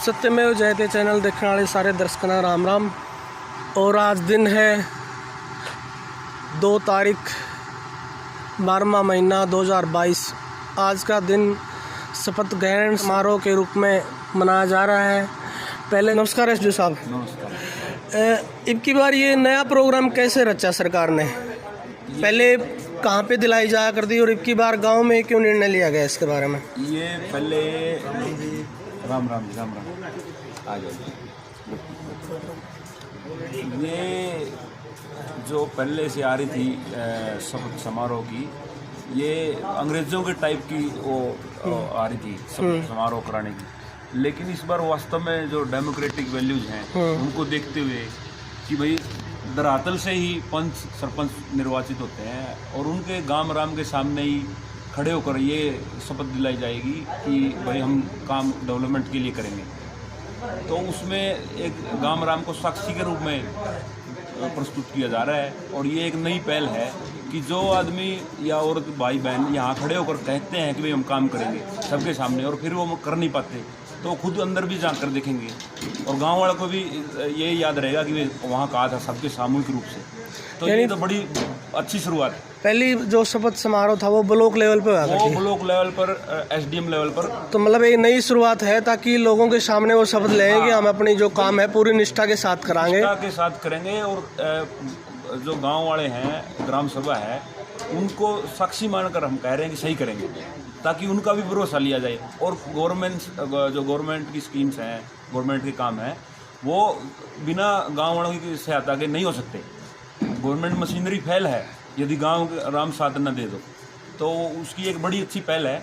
सत्यमेव जयते चैनल देखने वाले सारे दर्शकों का राम राम। और आज दिन है 2 तारीख 12वां महीना 2022। आज का दिन शपथ ग्रहण समारोह के रूप में मनाया जा रहा है। पहले नमस्कार एसडीओ साहब। नमस्कार। अब की बार ये नया प्रोग्राम कैसे रचा सरकार ने? पहले कहाँ पे दिलाई जाया करती और अब की बार गांव में क्यों निर्णय लिया गया इसके बारे में? ये पहले राम राम आ जाओ। ये जो पहले से आ रही थी शपथ समारोह की, ये अंग्रेज़ों के टाइप की वो आ रही थी शपथ समारोह कराने की। लेकिन इस बार वास्तव में जो डेमोक्रेटिक वैल्यूज़ हैं उनको देखते हुए कि भाई धरातल से ही पंच सरपंच निर्वाचित होते हैं और उनके गांव राम के सामने ही खड़े होकर ये शपथ दिलाई जाएगी कि भाई हम काम डेवलपमेंट के लिए करेंगे। तो उसमें एक गांव राम को साक्षी के रूप में प्रस्तुत किया जा रहा है। और ये एक नई पहल है कि जो आदमी या औरत भाई बहन यहाँ खड़े होकर कहते हैं कि भाई हम काम करेंगे सबके सामने और फिर वो कर नहीं पाते, तो खुद अंदर भी जाकर देखेंगे और गांव वालों को भी ये याद रहेगा कि वहाँ कहा था सबके सामूहिक रूप से। तो ये तो बड़ी अच्छी शुरुआत है। पहली जो शपथ समारोह था वो ब्लॉक लेवल पे हुआ था, वो ब्लॉक लेवल पर एसडीएम लेवल पर। तो मतलब एक नई शुरुआत है ताकि लोगों के सामने वो शपथ लेंगे कि हम अपनी जो काम है पूरी निष्ठा के साथ कराएंगे। निष्ठा के साथ करेंगे और जो गांव वाले हैं, ग्राम सभा है, उनको साक्षी मानकर हम कह रहे हैं कि सही करेंगे ताकि उनका भी भरोसा लिया जाए। और गवर्नमेंट की स्कीम्स हैं, गवर्नमेंट के काम हैं, वो बिना गांव वालों की सहायता के नहीं हो सकते। गवर्नमेंट मशीनरी फेल है यदि गांव राम साथ न दे दो, तो उसकी एक बड़ी अच्छी पहल है।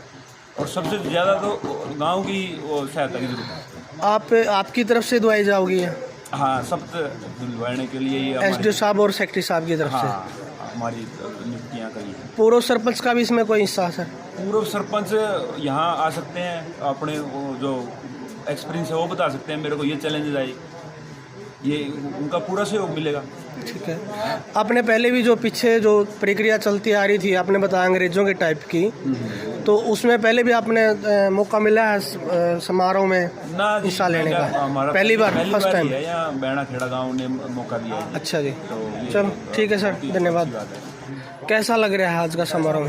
और सबसे ज़्यादा तो गांव की सहायता की जरूरत है। आपकी तरफ से दुआई जाओगी? हाँ, सब दिलवाने के लिए ये एसडीओ साहब और सेक्रेटरी साहब की तरफ से हमारी नियुक्तियाँ करी हैं। पूर्व सरपंच का भी इसमें कोई हिस्सा है सर? पूर्व सरपंच यहाँ आ सकते हैं, अपने जो एक्सपीरियंस है वो बता सकते हैं। मेरे को ये चैलेंज आई, ये उनका पूरा सहयोग मिलेगा। ठीक है। आपने पहले भी जो पीछे जो प्रक्रिया चलती आ रही थी, आपने बताया अंग्रेजों के टाइप की, तो उसमें पहले भी आपने मौका मिला है समारोह में हिस्सा लेने का? पहली बार फर्स्ट टाइम बैणा खेड़ा गाँव ने मौका दिया है। अच्छा जी, चलो ठीक है सर, धन्यवाद। कैसा लग रहा है आज का समारोह?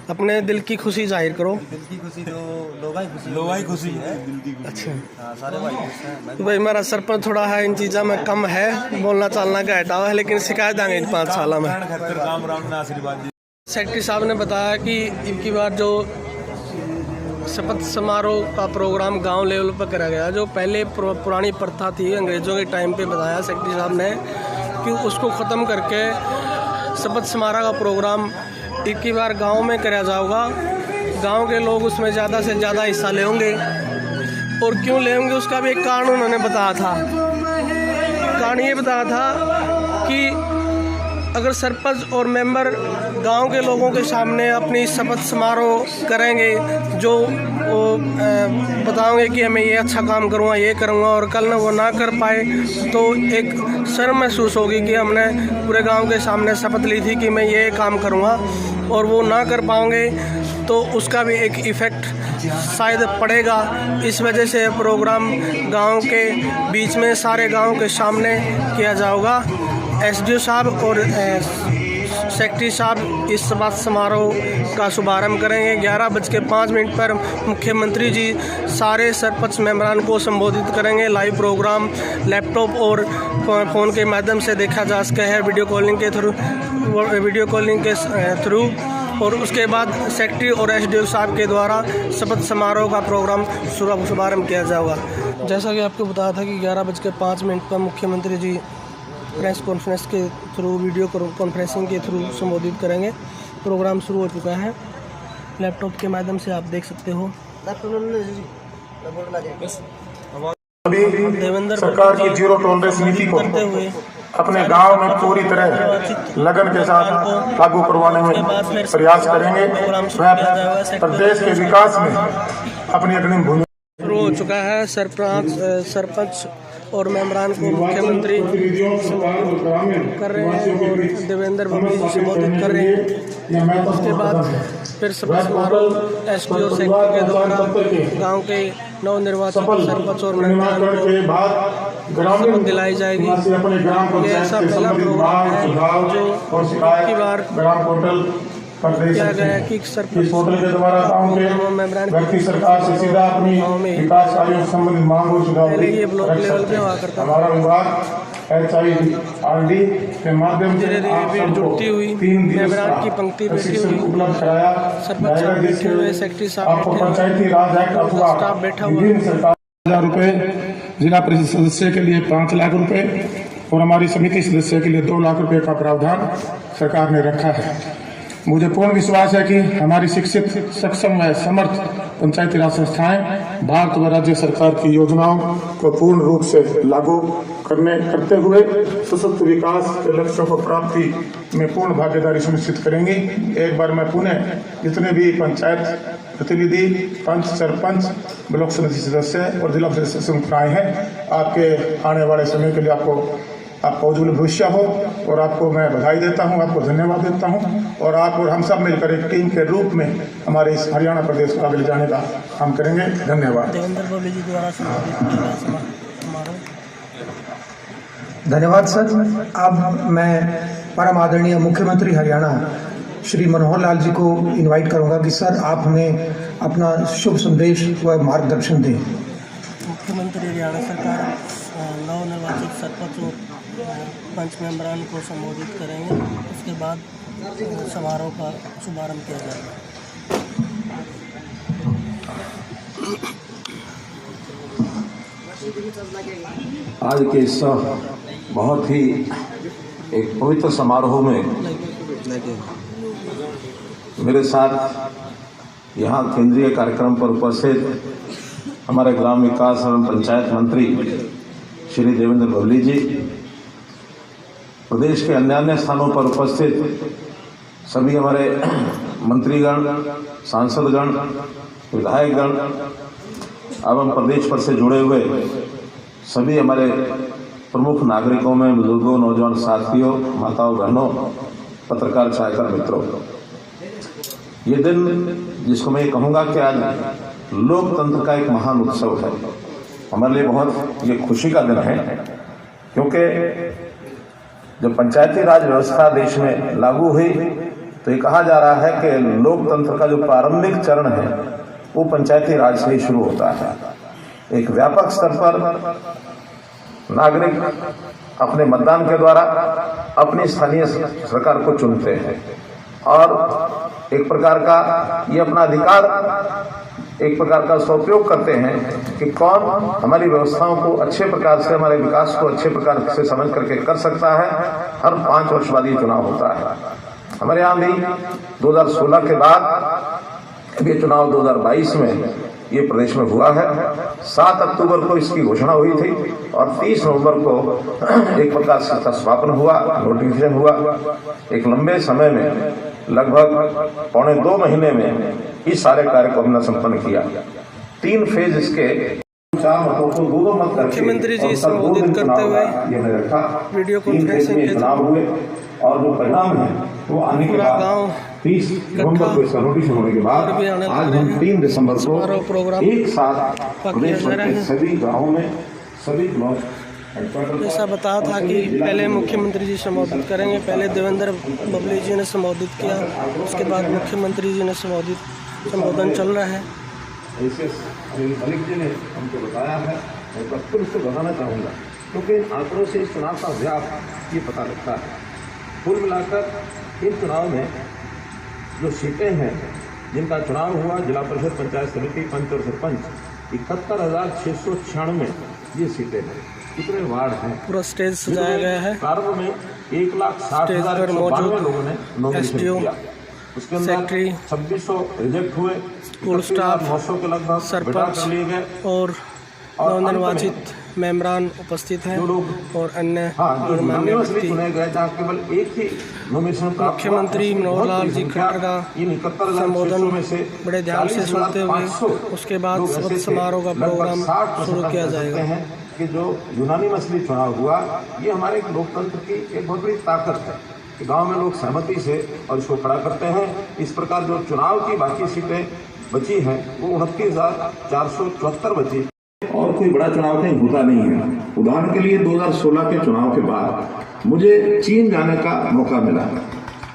अपने दिल की खुशी जाहिर करो। दिल की खुशी तो लोगा ही खुशी है। दिल की खुशी। अच्छा, सारे भाई खुश हैं। तो भाई हमारा सरपंच थोड़ा है इन चीज़ों में कम है, बोलना चालना का हटावा है, लेकिन शिकायत देंगे इन 5 सालों में। सेक्रेटरी साहब ने बताया कि इनकी बार जो शपथ समारोह का प्रोग्राम गांव लेवल पर करा गया, जो पहले पुरानी प्रथा थी अंग्रेज़ों के टाइम पे, बताया सेक्रेटरी साहब ने कि उसको ख़त्म करके शपथ समारोह का प्रोग्राम एक ही बार गांव में करा जाएगा। गांव के लोग उसमें ज़्यादा से ज़्यादा हिस्सा लेंगे। और क्यों लेंगे उसका भी एक कारण उन्होंने बताया था। कारण ये बताया था कि अगर सरपंच और मेंबर गांव के लोगों के सामने अपनी शपथ समारोह करेंगे, जो बताओगे कि हमें ये अच्छा काम करूँगा, ये करूँगा, और कल ना वो ना कर पाए तो एक शर्म महसूस होगी कि हमने पूरे गांव के सामने शपथ ली थी कि मैं ये काम करूँगा और वो ना कर पाओगे, तो उसका भी एक इफ़ेक्ट शायद पड़ेगा। इस वजह से प्रोग्राम गांव के बीच में सारे गांव के सामने किया जाएगा। एसडीओ साहब और सेक्रेटरी साहब इस शपथ समारोह का शुभारंभ करेंगे। 11:05 पर मुख्यमंत्री जी सारे सरपंच मेंबरान को संबोधित करेंगे। लाइव प्रोग्राम लैपटॉप और फ़ोन के माध्यम से देखा जा सकता है, वीडियो कॉलिंग के थ्रू। और उसके बाद सेक्रेटरी और एसडीओ साहब के द्वारा शपथ समारोह का प्रोग्राम शुभारंभ किया जाएगा। जैसा कि आपको बताया था कि 11:05 पर मुख्यमंत्री जी प्रेस कॉन्फ्रेंस के थ्रू, वीडियो कॉन्फ्रेंसिंग के थ्रू संबोधित करेंगे। प्रोग्राम शुरू हो चुका है, लैपटॉप के माध्यम से आप देख सकते हो। देवेंद्र सरकार की जीरो टॉलरेंस नीति को अपने गांव में पूरी तरह लगन के साथ लागू करवाने में प्रयास करेंगे। वह प्रदेश के विकास में अपनी अग्रिम भूमिका शुरू हो चुका है। सरपंच और मेंबरान को मुख्यमंत्री कर रहे हैं और देवेंद्र भूमि जी संबोधित कर रहे हैं। उसके बाद फिर शपथ समारोह एसडीओ सेक्रेटरी के द्वारा गांव के नवनिर्वाचित सफल सरपंच और मेंबरान निर्माण के बाद को ग्रामीण शपथ दिलाई जाएगी। निवासी अपने ग्राम ये पंचायत ऐसा से पहला संबंधित प्रोग्राम है सुझाव जो और की शिकायत बार ग्राम पोर्टल पर दे किया सकते गया है हैं। कि इस सरपंच पोर्टल के द्वारा गाँव के मेंबरान व्यक्ति सरकार से सीधा अपनी गाँव में विकास कार्यों से संबंधित मांग और सुझाव पहले ये ब्लॉक रख लेवल सकते पे हुआ हैं। करता था। हमारा विभाग HIRD के माध्यम से धीरे धीरे आप भीड़ सबको जुड़ती हुई 3 दिवस मेंबरान का की पंक्ति बैठी प्रशिक्षण हुई, उपलब्ध कराया सरपंच साहब जाएगा, बैठे हुए, जिससे सेक्रेटरी साहब आपको बैठे हुए, पंचायती राज एक्ट अथवा स्टाफ बैठा हुआ। विभिन्न सरकार 1000 रुपए, जिला परिषद सदस्य के लिए 5 लाख रुपए और हमारी समिति सदस्य के लिए 2 लाख रुपए का प्रावधान सरकार ने रखा है। मुझे पूर्ण विश्वास है कि हमारी शिक्षित, सक्षम व समर्थ पंचायती राज संस्थाएं भारत व राज्य सरकार की योजनाओं को पूर्ण रूप से लागू करते हुए सशक्त विकास के लक्ष्यों को प्राप्ति में पूर्ण भागीदारी सुनिश्चित करेंगी। एक बार मैं पुनः जितने भी पंचायत प्रतिनिधि, पंच, सरपंच, ब्लॉक समिति सदस्य और जिला परिषद सदस्य आए हैं, आपके आने वाले समय के लिए आपका उज्जवल भविष्य हो और आपको मैं बधाई देता हूं, आपको धन्यवाद देता हूं और आप और हम सब मिलकर एक टीम के रूप में हमारे इस हरियाणा प्रदेश को आगे ले जाने का काम करेंगे। धन्यवाद। देवेंद्र बबली जी द्वारा समारोह। धन्यवाद सर। अब मैं परम आदरणीय मुख्यमंत्री हरियाणा श्री मनोहर लाल जी को इनवाइट करूंगा कि सर आप हमें अपना शुभ संदेश व मार्गदर्शन दें। मुख्यमंत्री हरियाणा सरकार नवनिर्वाचित सरपंच और पंच मेंबरान को संबोधित करेंगे। उसके बाद समारोह का शुभारंभ किया जाएगा। आज के इस बहुत ही एक पवित्र समारोह में मेरे साथ यहाँ केंद्रीय कार्यक्रम पर उपस्थित हमारे ग्राम विकास एवं पंचायत मंत्री श्री देवेंद्र बबली जी, प्रदेश के अन्य स्थानों पर उपस्थित सभी हमारे मंत्रीगण, सांसदगण, विधायकगण एवं प्रदेश पर से जुड़े हुए सभी हमारे प्रमुख नागरिकों में बुजुर्गों, नौजवान साथियों, माताओं, बहनों, पत्रकार, छायाकार मित्रों, ये दिन जिसको मैं कहूँगा कि आज लोकतंत्र का एक महान उत्सव है, हमारे लिए बहुत ये खुशी का दिन है, क्योंकि जब पंचायती राज व्यवस्था देश में लागू हुई तो ये कहा जा रहा है कि लोकतंत्र का जो प्रारंभिक चरण है वो पंचायती राज से ही शुरू होता है। एक व्यापक स्तर पर नागरिक अपने मतदान के द्वारा अपनी स्थानीय सरकार को चुनते हैं और एक प्रकार का ये अपना अधिकार एक प्रकार का उपयोग करते हैं कि कौन हमारी व्यवस्थाओं को अच्छे प्रकार से, हमारे विकास को अच्छे प्रकार से समझ करके कर सकता है। हर 5 वर्ष बाद ये चुनाव होता है। हमारे यहाँ भी 2016 के बाद ये चुनाव 2022 में ये प्रदेश में हुआ है। 7 अक्टूबर को इसकी घोषणा हुई थी और 30 नवंबर को एक प्रकार से इसका समापन हुआ, नोटिफिकेशन हुआ। एक लंबे समय में लगभग 2.25 महीने में इस सारे कार्य को हमने संपन्न किया। 3 फेज इसके 4 मतों को 2 मत करके मुख्यमंत्री जी संबोधित करते हुए वीडियो कॉन्फ्रेंसिंग के चुनाव हुए और जो परिणाम है वो आने के बाद 30 नवंबर को इसका नोटिस होने के बाद आज हम 3 दिसंबर को एक साथ प्रदेश भर के सभी गाँवों में सभी ब्लॉक जैसा बताया था कि पहले मुख्यमंत्री जी संबोधित करेंगे। पहले देवेंद्र बबली जी ने संबोधित किया, उसके बाद मुख्यमंत्री जी ने संबोधन चल रहा है। ऐसे मलिक जी ने हमको बताया है, मैं फिर उसको बताना चाहूँगा क्योंकि इन आंकड़ों से इस चुनाव का व्याप ये पता लगता है। कुल मिलाकर इन चुनाव में जो सीटें हैं जिनका चुनाव हुआ, जिला परिषद, पंचायत समिति, पंच और सरपंच, 71,696 ये सीटें हैं। कितने वार्ड हैं? पूरा स्टेज सजाया गया है। प्रारंभ में 1,60,192 लोगों ने नॉमिनेशन किया। उसके अंदर 2600 रिजेक्ट हुए, फुल स्टाफ, 900 के लगभग सरपंच लिए गए और नवनिर्वाचित मेंबरान उपस्थित हैं और अन्य गणमान्य व्यक्ति। चुने गए जहाँ केवल एक ही नॉमिनेशन प्राप्त। मुख्यमंत्री मनोहर लाल जी खट्टर का संबोधन बड़े ध्यान से सुनते हुए उसके बाद शपथ समारोह का प्रोग्राम शुरू किया जाएगा। कि जो यूनानी मसली चुनाव हुआ ये हमारे लोकतंत्र की एक बहुत बड़ी ताकत है कि गांव में लोग सहमति से और इसको खड़ा करते हैं। इस प्रकार जो चुनाव की बाकी सीटें बची हैं वो 29,474 बची और कोई बड़ा चुनाव कहीं होता नहीं है। उदाहरण के लिए 2016 के चुनाव के बाद मुझे चीन जाने का मौका मिला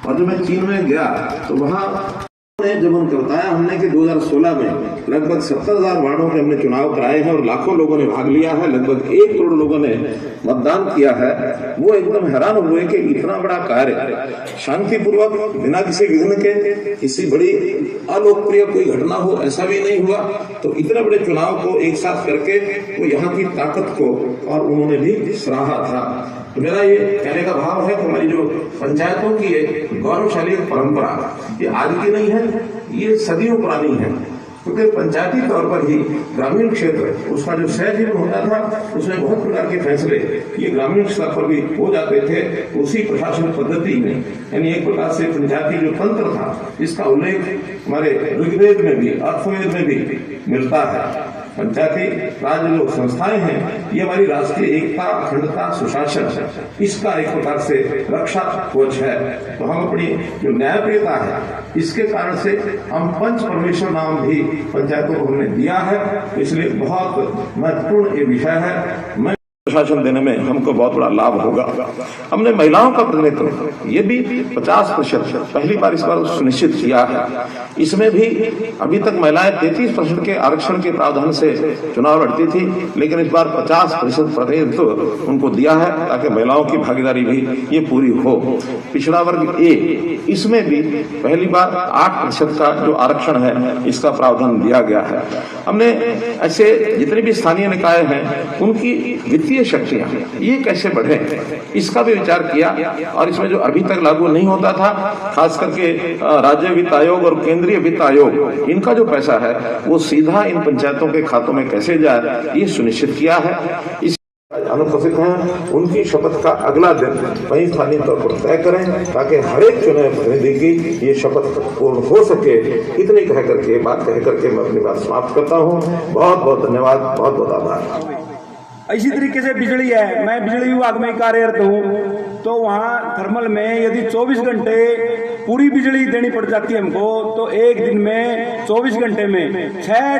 और जब मैं चीन में गया तो वहाँ जब उनको बताया हमने कि 2016 में लगभग 70,000 वार्डों के हमने चुनाव कराए हैं और लाखों लोगों ने भाग लिया है, लगभग 1 करोड़ लोगों ने मतदान किया है, वो एकदम हैरान हुए कि इतना बड़ा कार्य शांतिपूर्वक बिना किसी विघ्न के, किसी बड़ी अलोकप्रिय कोई घटना हो ऐसा भी नहीं हुआ। तो इतने बड़े चुनाव को एक साथ करके वो यहाँ की ताकत को और उन्होंने भी सराहा था। तो मेरा ये कहने का भाव है कि हमारी जो पंचायतों की एक गौरवशाली परंपरा ये आज की नहीं है, ये सदियों पुरानी है, क्योंकि पंचायती तौर पर ही ग्रामीण क्षेत्र उसका जो सहजीवन होता था उसमें बहुत प्रकार के फैसले ये ग्रामीण स्तर पर भी हो जाते थे उसी प्रशासन पद्धति में। यानी एक प्रकार से पंचायती जो तंत्र था इसका उल्लेख हमारे ऋग्वेद में भी अर्थवेद में भी मिलता है। पंचायती राज जो संस्थाएं हैं ये हमारी राष्ट्रीय एकता, अखंडता, सुशासन इसका एक प्रकार से रक्षा कवच है। तो हम अपनी जो न्यायप्रियता है इसके कारण से हम पंच परमेश्वर नाम भी पंचायतों को हमने दिया है, इसलिए बहुत महत्वपूर्ण ये विषय है। प्रशासन देने में हमको बहुत बड़ा लाभ होगा। हमने महिलाओं का प्रतिनिधित्व ये भी 50% पहली बार इस बार सुनिश्चित किया है। इसमें भी अभी तक महिलाएं 33% के आरक्षण के प्रावधान से चुनाव लड़ती थी, लेकिन इस बार 50% प्रतिनिधित्व उनको दिया है ताकि महिलाओं की भागीदारी भी ये पूरी हो। पिछड़ा वर्ग ए इसमें भी पहली बार 8% का जो आरक्षण है इसका प्रावधान दिया गया है। हमने ऐसे जितने भी स्थानीय निकाय हैं उनकी वित्तीय शक्तियां ये कैसे बढ़े इसका भी विचार किया और इसमें जो अभी तक लागू नहीं होता था खास करके राज्य वित्त आयोग और केंद्रीय वित्त आयोग इनका जो पैसा है वो सीधा इन पंचायतों के खातों में कैसे जाए ये सुनिश्चित किया है। इस अनुपस्थित हैं उनकी शपथ का अगला दिन वही स्थानीय तौर पर तय करें ताकि हर एक चुने प्रतिनिधि की ये शपथ पूर्ण हो सके। इतनी कह करके मैं अपनी बात समाप्त करता हूँ। बहुत बहुत धन्यवाद, बहुत बहुत आभार। इसी तरीके से बिजली है, मैं बिजली विभाग में कार्यरत हूँ, तो वहाँ थर्मल में यदि 24 घंटे पूरी बिजली देनी पड़ जाती है हमको, तो एक दिन में 24 घंटे में 6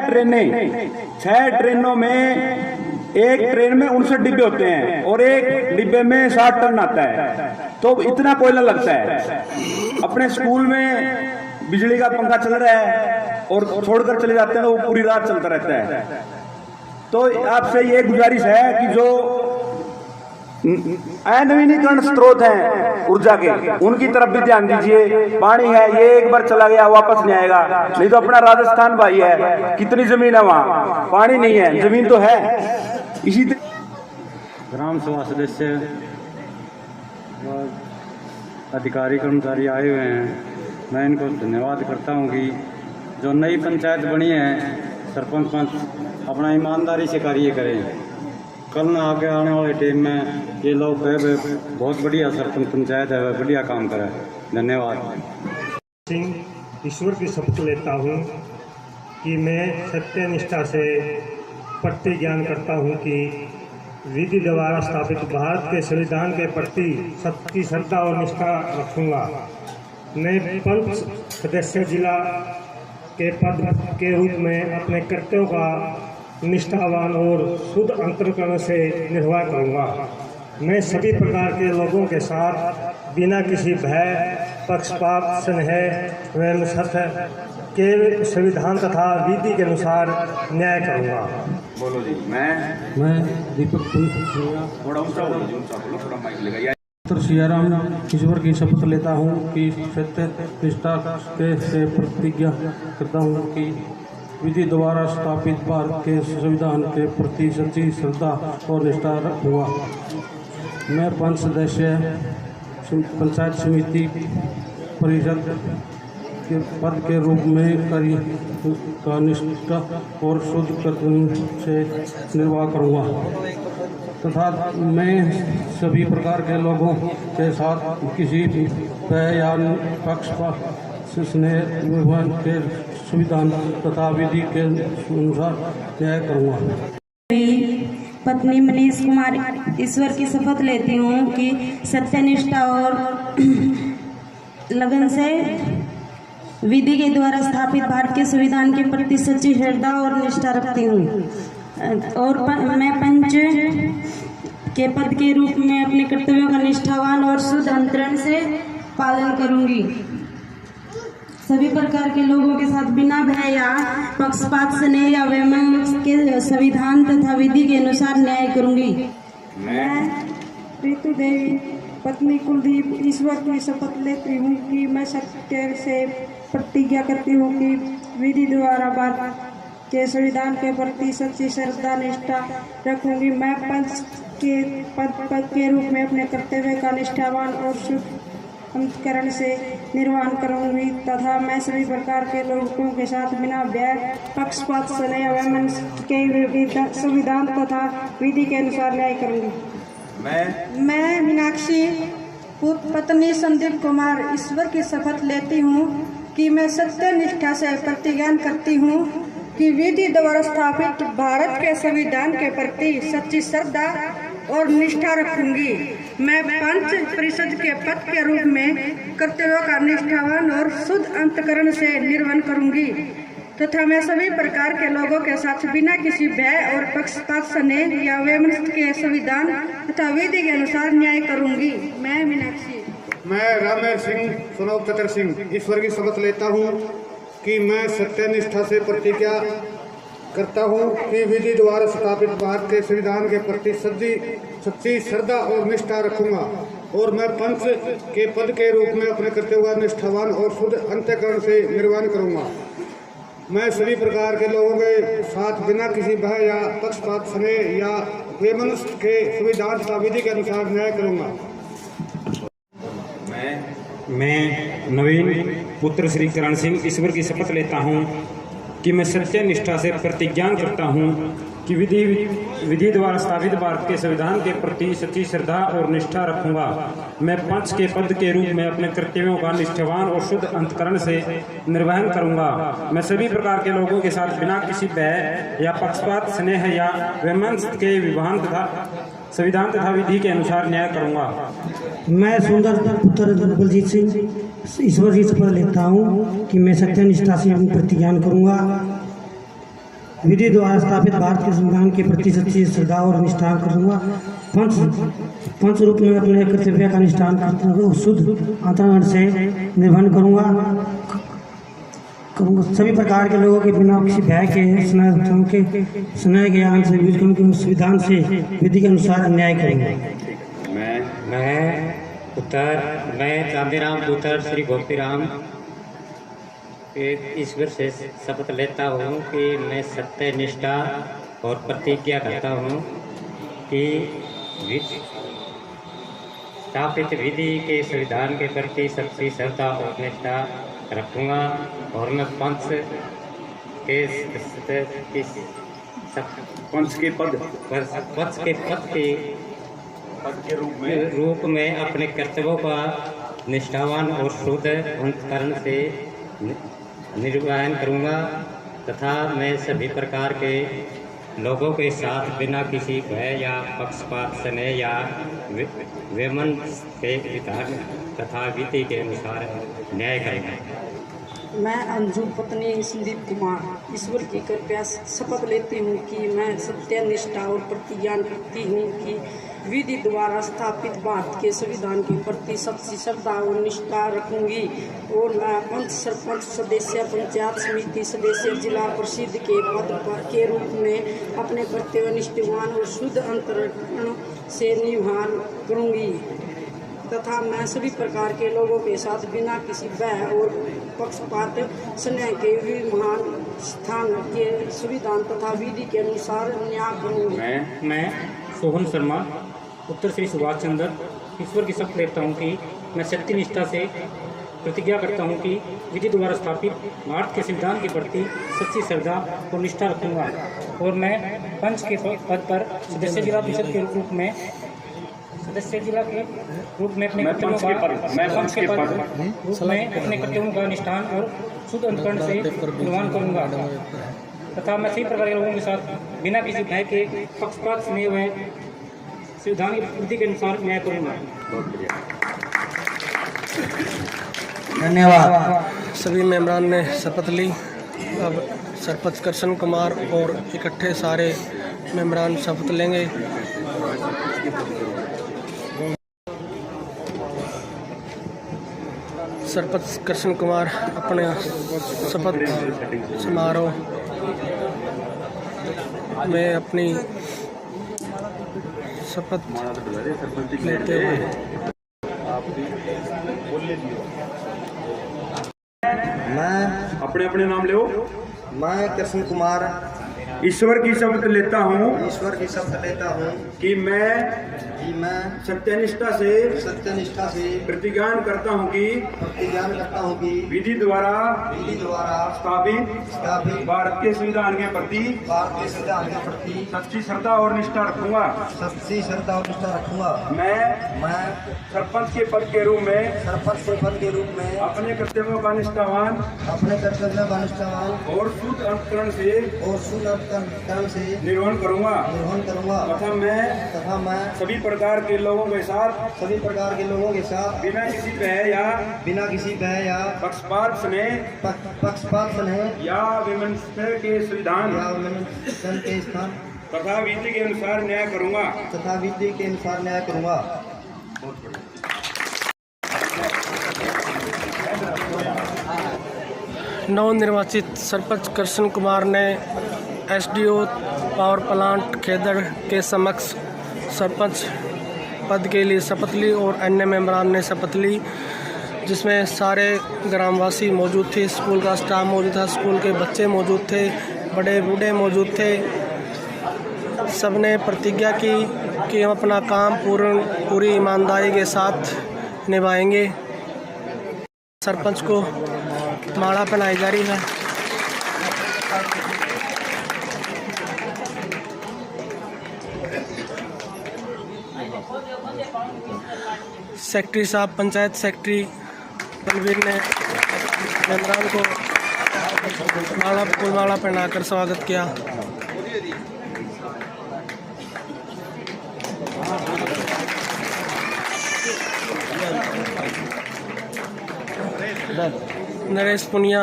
ट्रेनों में एक ट्रेन में 59 डिब्बे होते हैं और एक डिब्बे में 60 टन आता है, तो इतना कोयला लगता है। अपने स्कूल में बिजली का पंखा चल रहा है और छोड़कर चले जाते हैं तो वो पूरी रात चलता रहता है। तो आपसे ये गुजारिश है कि जो नवीनीकरण स्रोत हैं ऊर्जा के उनकी तरफ भी ध्यान दीजिए। पानी है ये एक बार चला गया वापस नहीं आएगा, नहीं तो अपना राजस्थान भाई है कितनी जमीन है वहाँ पानी नहीं है, जमीन तो है। इसी ग्राम सभा सदस्य अधिकारी कर्मचारी आए हुए हैं, मैं इनको धन्यवाद करता हूँ कि जो नई पंचायत बनी है सरपंच अपना ईमानदारी से कार्य करें। कल ना आगे आने वाले टाइम में ये लोग बहुत बढ़िया सरपंच पंचायत है, बढ़िया काम करे। धन्यवाद। ईश्वर की शपथ लेता हूँ कि मैं सत्यनिष्ठा से प्रतिज्ञान करता हूँ कि विधि द्वारा स्थापित भारत के संविधान के प्रति सच्ची श्रद्धा और निष्ठा रखूँगा। मैं पंच सदस्य जिला के पद के रूप में अपने कर्तव्यों का निष्ठावान और शुद्ध अंतःकरण से निर्वाह करूँगा। मैं सभी प्रकार के लोगों के साथ बिना किसी भय, पक्षपात, स्नेह एवं सत्य के संविधान तथा विधि के अनुसार न्याय करूँगा। बोलो जी। मैं दीपक थोड़ा ऊंचा बोलो, थोड़ा माइक लगा। सियाराम ईश्वर की शपथ लेता हूँ कि सत्य निष्ठा से प्रतिज्ञा करता हूँ कि विधि द्वारा स्थापित भारत के संविधान के प्रति सच्ची श्रद्धा और निष्ठा रखूँगा। मैं 5 सदस्य पंचायत समिति परिषद के पद के रूप में कार्य का निष्ठा और शुद्ध से निर्वाह करूँगा तथा मैं सभी प्रकार के लोगों के साथ किसी भी भय या पक्षपात स्नेह के संविधान तथा विधि के अनुसार न्याय करूँगा। पत्नी मनीष कुमार ईश्वर की शपथ लेती हूँ कि सत्यनिष्ठा और लगन से विधि के द्वारा स्थापित भारत के संविधान के प्रति सच्ची श्रद्धा और निष्ठा रखती हूँ और मैं पंच के पद के रूप में अपने कर्तव्यों का निष्ठावान और शुद्ध अंतरण से पालन करूंगी। सभी प्रकार के लोगों के साथ बिना भय या पक्षपात स्नेह या वैमनस्य के संविधान तथा विधि के अनुसार न्याय करूंगी। मैं ऋतु देवी पत्नी कुलदीप ईश्वर की शपथ लेती हूँ कि मैं सत्य से प्रतिज्ञा करती हूँ कि विधि द्वारा भारत के संविधान के प्रति सच्ची श्रद्धा निष्ठा रखूंगी। मैं पंच के पद के रूप में अपने कर्तव्य का निष्ठावान और शुद्ध अंतकरण से निर्वहन करूंगी तथा मैं सभी प्रकार के लोगों के साथ बिना भय पक्षपात स्नेह वैमनस्य के संविधान तथा विधि के अनुसार न्याय करूंगी। मैं मीनाक्षी पत्नी संदीप कुमार ईश्वर की शपथ लेती हूँ कि मैं सत्य निष्ठा से प्रतिज्ञा करती हूँ कि विधि द्वारा स्थापित भारत के संविधान के प्रति सच्ची श्रद्धा और निष्ठा रखूंगी। मैं पंच परिषद के पद के रूप में कर्तव्यों का निष्ठावान और शुद्ध अंतकरण से निर्वहन करूंगी तथा मैं सभी प्रकार के लोगों के साथ बिना किसी भय और पक्षपात स्नेह या वैमनस्य के संविधान तथा विधि के अनुसार न्याय करूंगी। मैं मीनाक्षी। मैं रामेर सिंह सुनव चतर सिंह ईश्वर की शपथ लेता हूँ कि मैं सत्यनिष्ठा से प्रतिज्ञा करता हूँ कि विधि द्वारा स्थापित भारत के संविधान के प्रति सच्ची श्रद्धा और निष्ठा रखूंगा और मैं पंच के पद के रूप में अपने कर्तव्य का निष्ठावान और शुद्ध अंतःकरण से निर्वहन करूंगा। मैं सभी प्रकार के लोगों के साथ बिना किसी भय या पक्षपात स्नेह या वैमनस्य के संविधान तथा विधि के अनुसार न्याय करूंगा। मैं नवीन पुत्र श्री करण सिंह ईश्वर की शपथ लेता हूँ कि मैं सत्य निष्ठा से प्रतिज्ञा करता हूँ कि विधि द्वारा स्थापित भारत के संविधान के प्रति सच्ची श्रद्धा और निष्ठा रखूंगा। मैं पंच के पद के रूप में अपने कर्तव्यों का निष्ठावान और शुद्ध अंतकरण से निर्वहन करूंगा। मैं सभी प्रकार के लोगों के साथ बिना किसी भय या पक्षपात स्नेह या वैमनस्य के विधान तथा संविधान तथा विधि के अनुसार न्याय करूंगा। मैं सुंदर पुत्र बलजीत सिंह ईश्वर की शपथ लेता हूँ कि मैं सत्य निष्ठा से अपनी प्रतिज्ञा करूंगा। विधि द्वारा स्थापित भारत के संविधान के प्रति सच्ची श्रद्धा और निष्ठान करूंगा। पंच रूप में अपने कर्तव्य का निष्ठान करते हुए शुद्ध अंतःकरण से निर्वहन करूंगा। सभी प्रकार के लोगों के बिना किसी भय के स्नेह के ज्ञान से संविधान से विधि के अनुसार न्याय करेंगे। मैं चांदीराम पुत्र श्री गोपीराम ईश्वर से शपथ लेता हूँ कि मैं सत्य निष्ठा और प्रतिज्ञा करता हूँ कि स्थापित विधि के संविधान के प्रति सच्ची श्रद्धा और निष्ठा रखूँगा और मैं पंच के रूप में अपने कर्तव्यों का निष्ठावान और शुद्ध अंतःकरण से निर्वहन करूँगा तथा मैं सभी प्रकार के लोगों के साथ बिना किसी भय या पक्षपात स्नेह या वैमनस्य के विधान तथा विधि के अनुसार न्याय करूँगा। मैं अंजू पत्नी संदीप कुमार ईश्वर की कृपया शपथ लेती हूँ कि मैं सत्य निष्ठा और प्रतिज्ञा करती हूँ कि विधि द्वारा स्थापित भारत के संविधान के प्रति सच्ची श्रद्धा और निष्ठा रखूंगी और मैं पंच सरपंच सदस्य पंचायत समिति सदस्य जिला परिषद के पद के रूप में अपने कर्तव्य निष्ठावान और शुद्ध अंतःकरण से निर्वहन करूंगी तथा मैं सभी प्रकार के लोगों के साथ बिना किसी भय और पक्षपात स्नेह के विमान स्थान के संविधान तथा विधि के अनुसार न्याय करूंगी। मैं सोहन शर्मा उत्तर श्री सुभाष चंद्र ईश्वर की शपथ लेता हूँ कि मैं सत्य निष्ठा से प्रतिज्ञा करता हूँ कि विधि द्वारा स्थापित भारत के संविधान के प्रति सच्ची श्रद्धा और निष्ठा रखूँगा और मैं पंच के पद पर सदस्य जिला परिषद के रूप में अपने कर्तव्यों का निष्ठान और शुद्ध अंतःकरण से निर्वहन करूँगा तथा मैं सभी प्रकार के लोगों के साथ बिना किसी भय के पक्षपात स्नेह व संविधान की विधि के अनुसार न्याय करूँगा। धन्यवाद। सभी मेंबरान ने शपथ ली। अब सरपंच कृष्ण कुमार और इकट्ठे सारे मेंबरान शपथ लेंगे। सरपंच कृष्ण कुमार अपने शपथ समारोह में अपनी शपथ लेते हुए मैं अपने अपने नाम लो। मैं कृष्ण कुमार ईश्वर की शपथ लेता हूँ ईश्वर की शपथ लेता हूँ कि मैं सत्यनिष्ठा से प्रतिज्ञान करता हूँ कि विधि द्वारा स्थापित भारत के संविधान के प्रति सच्ची श्रद्धा और निष्ठा रखूंगा। मैं सरपंच के पद के रूप में अपने कर्तव्यों का निष्ठावान और शुद्ध अंतकरण से निर्वहन करूंगा तथा मैं सभी प्रकार के लोगों के साथ बिना किसी भय या पक्षपात स्नेह या विमर्श के संविधान तथा विधि के अनुसार न्याय करूंगा। नवनिर्वाचित सरपंच कृष्ण कुमार ने एसडीओ पावर प्लांट खेदड़ के समक्ष सरपंच पद के लिए शपथ ली और अन्य मेंबरान ने शपथ ली, जिसमें सारे ग्रामवासी मौजूद थे, स्कूल का स्टाफ मौजूद था, स्कूल के बच्चे मौजूद थे, बड़े बूढ़े मौजूद थे। सबने प्रतिज्ञा की कि हम अपना काम पूरी ईमानदारी के साथ निभाएंगे। सरपंच को माला पहनाई जा रही है। सेक्रेटरी साहब, पंचायत सेक्रेटरी बलवीर ने मेंबरान को फूलमाला पहनाकर स्वागत किया। नरेश पुनिया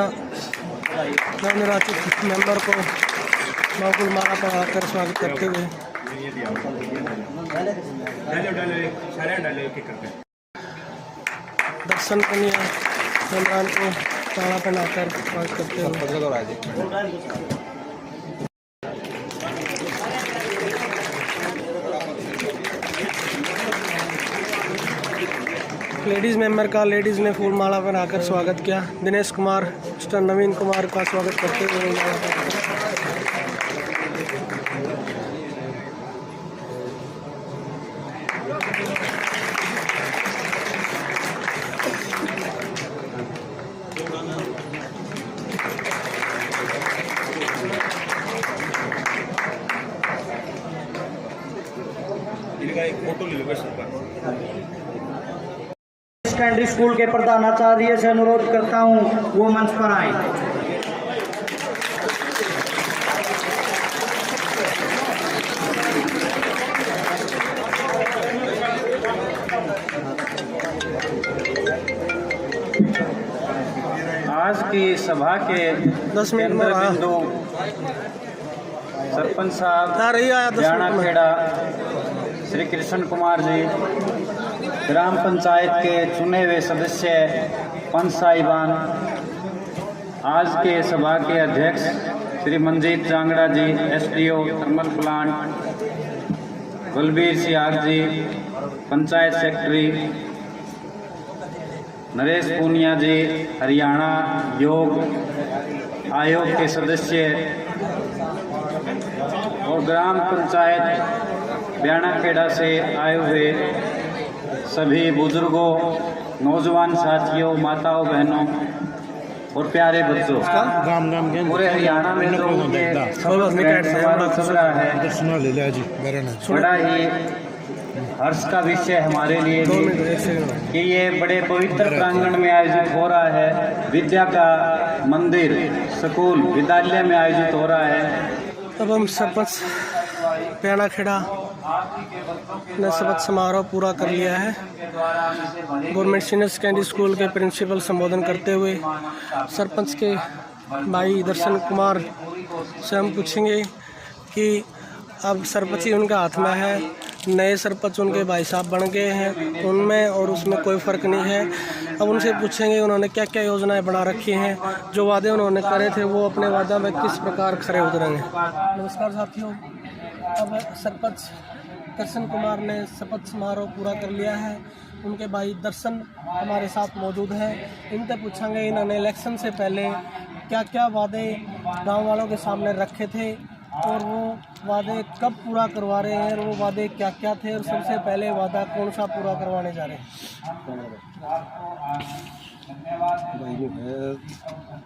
नवनिर्वाचित मेंबर को फूलमाला पहनाकर स्वागत करते हुए दर्शन पुनिया मेंबरान को माला पहनाकर स्वागत करते हुए लेडीज़ मेंबर का लेडीज़ ने फूल माला बनाकर स्वागत किया। दिनेश कुमार, मिस्टर नवीन कुमार का स्वागत करते हुए इनका एक फोटो ले लो। सेकेंडरी स्कूल के प्रधानाचार्य से अनुरोध करता हूं वो मंच पर आए। आज की सभा के 10 मिनट में सरपंच साहब ब्याणा खेड़ा श्री कृष्ण कुमार जी, ग्राम पंचायत के चुने हुए सदस्य पंच साहिबान, आज के सभा के अध्यक्ष Shri Manjeet Jangra ji, SDO thermal plant Balbir Siyag ji, panchayat secretary Naresh Punia ji, Haryana योग आयोग के सदस्य और ग्राम पंचायत ब्याणा खेड़ा से आए हुए सभी बुजुर्गों, नौजवान साथियों, माताओं, बहनों और प्यारे बच्चों, पूरे हरियाणा में जो चल रहा है, बड़ा ही हर्ष का विषय हमारे लिए भी कि ये बड़े पवित्र प्रांगण में आयोजित हो रहा है। विद्या का मंदिर, स्कूल, विद्यालय में आयोजित हो रहा है। अब हम सरपंच ब्याणा खेड़ा ने शपथ समारोह पूरा कर लिया है। गवर्नमेंट सीनियर सेकेंडरी स्कूल के प्रिंसिपल संबोधन करते हुए सरपंच के भाई दर्शन कुमार से हम पूछेंगे कि अब सरपंच ही उनके हाथ में है, नए सरपंच उनके भाई साहब बन गए हैं, उनमें और उसमें कोई फ़र्क नहीं है। अब उनसे पूछेंगे उन्होंने क्या क्या योजनाएं बना रखी हैं, जो वादे उन्होंने करे थे वो अपने वादा में किस प्रकार खरे उतरेंगे। नमस्कार साथियों, अब सरपंच दर्शन कुमार ने शपथ समारोह पूरा कर लिया है। उनके भाई दर्शन हमारे साथ मौजूद हैं। इनसे पूछेंगे इन्होंने इलेक्शन से पहले क्या क्या वादे गाँव वालों के सामने रखे थे और वो वादे कब पूरा करवा रहे हैं और वो वादे क्या क्या थे और सबसे पहले वादा कौन सा पूरा करवाने जा रहे हैं।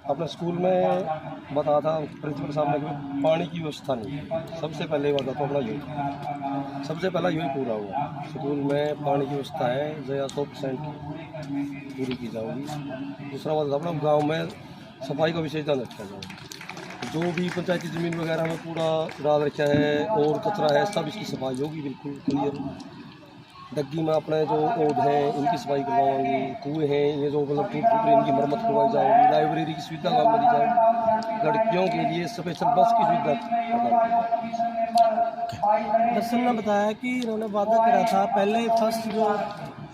अपने स्कूल में बताया था प्रिंसिपल साहब ने कि पानी की व्यवस्था नहीं, सबसे पहले वादा तो अपना यही, सबसे पहला यही पूरा हुआ। स्कूल में पानी की व्यवस्था है जो 100% पूरी की जाएगी। दूसरा वादा अपना गांव में सफाई का विशेष ध्यान रखा जाए। जो भी पंचायती ज़मीन वगैरह में कूड़ा डाल रखा है और कचरा है, सब इसकी सफाई होगी बिल्कुल क्लियर। डग्गी में अपने जो ओद हैं इनकी सफाई करवाएंगे, कुएँ हैं ये जो मतलब टूट फूट इनकी मरम्मत करवाई जाएगी। लाइब्रेरी की सुविधा काम मिली जाएगी। लड़कियों के लिए स्पेशल बस की सुविधा। दर्शन ने बताया कि इन्होंने वादा करा था पहले फर्स्ट जो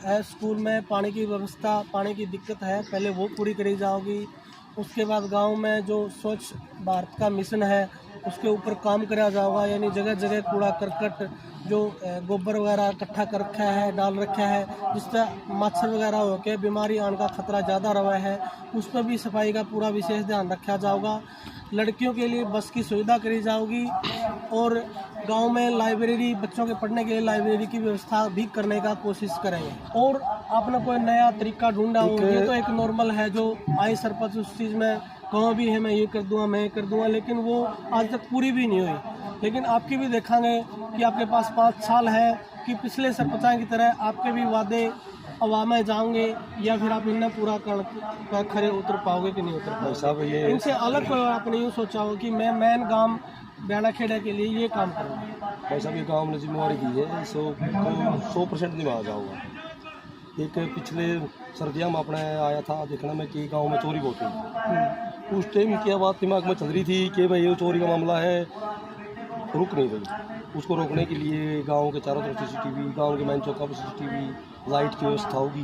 है स्कूल में पानी की व्यवस्था, पानी की दिक्कत है, पहले वो पूरी करी जाएगी। उसके बाद गांव में जो स्वच्छ भारत का मिशन है उसके ऊपर काम करा जाएगा, यानी जगह जगह कूड़ा करकट जो गोबर वगैरह इकट्ठा कर रखा है, डाल रखा है, जिससे मच्छर वगैरह होकर बीमारी आने का खतरा ज़्यादा रहा है, उस पर भी सफाई का पूरा विशेष ध्यान रखा जाएगा। लड़कियों के लिए बस की सुविधा करी जाएगी और गांव में लाइब्रेरी, बच्चों के पढ़ने के लिए लाइब्रेरी की व्यवस्था भी करने का कोशिश करेंगे। और आपने कोई नया तरीका ढूंढा हो, ये तो एक नॉर्मल है जो आए सरपंच उस चीज़ में कहाँ भी है मैं ये कर दूँगा, मैं ये कर दूँगा, लेकिन वो आज तक पूरी भी नहीं हुई। लेकिन आपकी भी देखेंगे कि आपके पास 5 साल है कि पिछले सरपंच की तरह आपके भी वादे हवा में जाओगे या फिर आप इन्हें पूरा कर खरे उतर पाओगे कि नहीं उतर पाओगे। इनसे अलग कोई आपने यूँ सोचा हो कि मैं मैन गांव ब्याड़ा खेड़ा के लिए ये काम करूँगा। भाई साहब ये गाँव ने जिम्मेवारी दी है 100% निभा जाऊँगा। एक पिछले सर्दियों में अपने आया था देखने में कि गांव में चोरी बहुत हुई। उस टाइम क्या बात दिमाग में चल रही थी कि भाई ये चोरी का मामला है, रुक नहीं रही। उसको रोकने के लिए गांव के चारों तरफ CCTV, गांव के मेन चौका पर CCTV, लाइट की व्यवस्था होगी।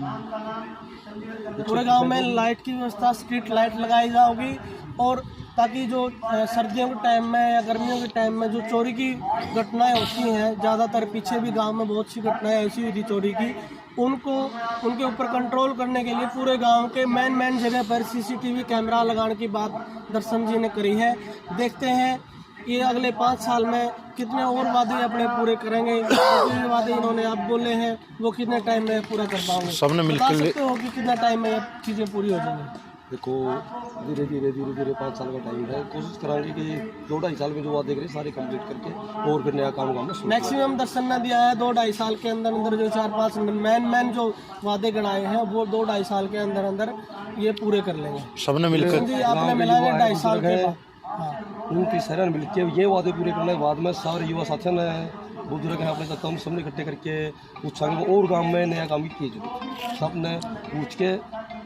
पूरे गांव में लाइट की व्यवस्था, स्ट्रीट लाइट लगाई जाएगी और ताकि जो सर्दियों के टाइम में या गर्मियों के टाइम में जो चोरी की घटनाएं होती हैं, ज़्यादातर पीछे भी गांव में बहुत सी घटनाएं ऐसी हुई थी चोरी की, उनको उनके ऊपर कंट्रोल करने के लिए पूरे गांव के मेन जगह पर CCTV कैमरा लगाने की बात दर्शन जी ने करी है। देखते हैं ये अगले 5 साल में कितने और वादे अपने पूरे करेंगे, कितने वादे इन्होंने अब बोले हैं वो कितने टाइम में पूरा कर पाओगे। सबने मिलकर बता सकते हो कि कितना टाइम में चीज़ें पूरी हो जाएंगी। देखो धीरे धीरे 5 साल का टाइम है। कोशिश कराएंगे कि 2-2.5 साल में जो वादे करें सारे कंप्लीट करके और फिर नया काम मैक्सिमम दर्शन ने दिया है 2-2.5 साल के अंदर अंदर जो 4-5 मैन जो वादे गणाए हैं वो 2-2.5 साल के अंदर अंदर ये पूरे कर लेंगे। सबने मिलकर आपने मिला 2.5 साल के बाद उनकी शरण मिलकर ये वादे पूरे करने के बाद में सारे युवा साथियों ने बुजुर्ग हैं अपने तक सबने इकट्ठे करके पूछा और गांव में नया काम किए जाए। सबने पूछ के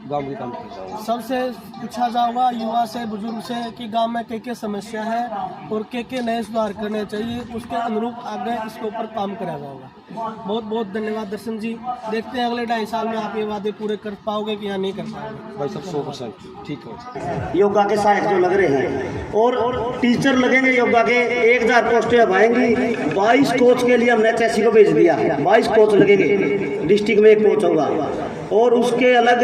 गांव के काम किया जाएगा। सबसे पूछा जाएगा युवा से, बुजुर्ग से कि गांव में क्या समस्या है और क्या नए सुधार करने चाहिए, उसके अनुरूप आगे इसके ऊपर काम करा जाएगा। बहुत बहुत धन्यवाद दर्शन जी। देखते हैं अगले 2.5 साल में आप ये वादे पूरे कर पाओगे कि या नहीं कर पाओगे। भाई सब 100% ठीक है। योगा के सहायक जो लग रहे हैं और टीचर लगेंगे योगा के 1000 पोस्टें अब आएंगी। 22 कोच के लिए हमने HSC को भेज दिया है। 22 कोच लगेंगे, डिस्ट्रिक्ट में 1 कोच होगा और उसके अलग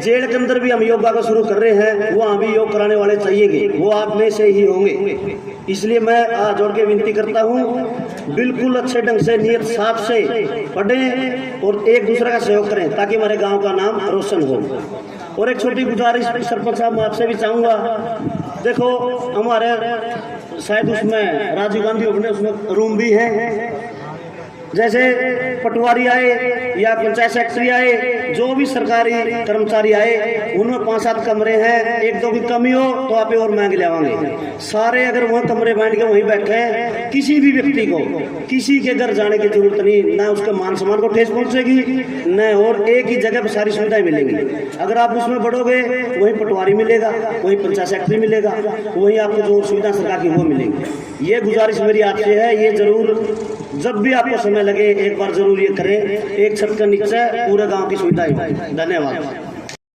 जेल के अंदर भी हम योगा का शुरू कर रहे हैं, वहाँ भी योग कराने वाले चाहिएंगे, वो आप में से ही होंगे। इसलिए मैं हाथ जोड़ के विनती करता हूँ बिल्कुल अच्छे ढंग से नियत साफ से पढ़ें और एक दूसरे का सहयोग करें ताकि हमारे गांव का नाम रोशन हो। और एक छोटी गुजारिश सरपंच साहब मैं आपसे भी चाहूँगा, देखो हमारे शायद उसमें राजीव गांधी अपने उसमें रूम भी है जैसे पटवारी आए या पंचायत सेक्रेटरी आए, जो भी सरकारी कर्मचारी आए, उनमें 5-7 कमरे हैं, 1-2 की कमी हो तो आप और महंगे लाएंगे। सारे अगर वह कमरे बांट के वहीं बैठे हैं, किसी भी व्यक्ति को किसी के घर जाने की जरूरत नहीं, न उसके मान सम्मान को ठेस पहुंचेगी, न और एक ही जगह पर सारी सुविधाएं मिलेंगी। अगर आप उसमें बढ़ोगे, वहीं पटवारी मिलेगा, वहीं पंचायत सेक्रेटरी मिलेगा, वहीं आपको जो सुविधा सरकार की वो मिलेंगी। ये गुजारिश मेरी आपसे है, ये जरूर जब भी आपको समय लगे एक बार जरूर ये करें। एक छत के नीचे पूरे गांव की सुविधाएं। धन्यवाद।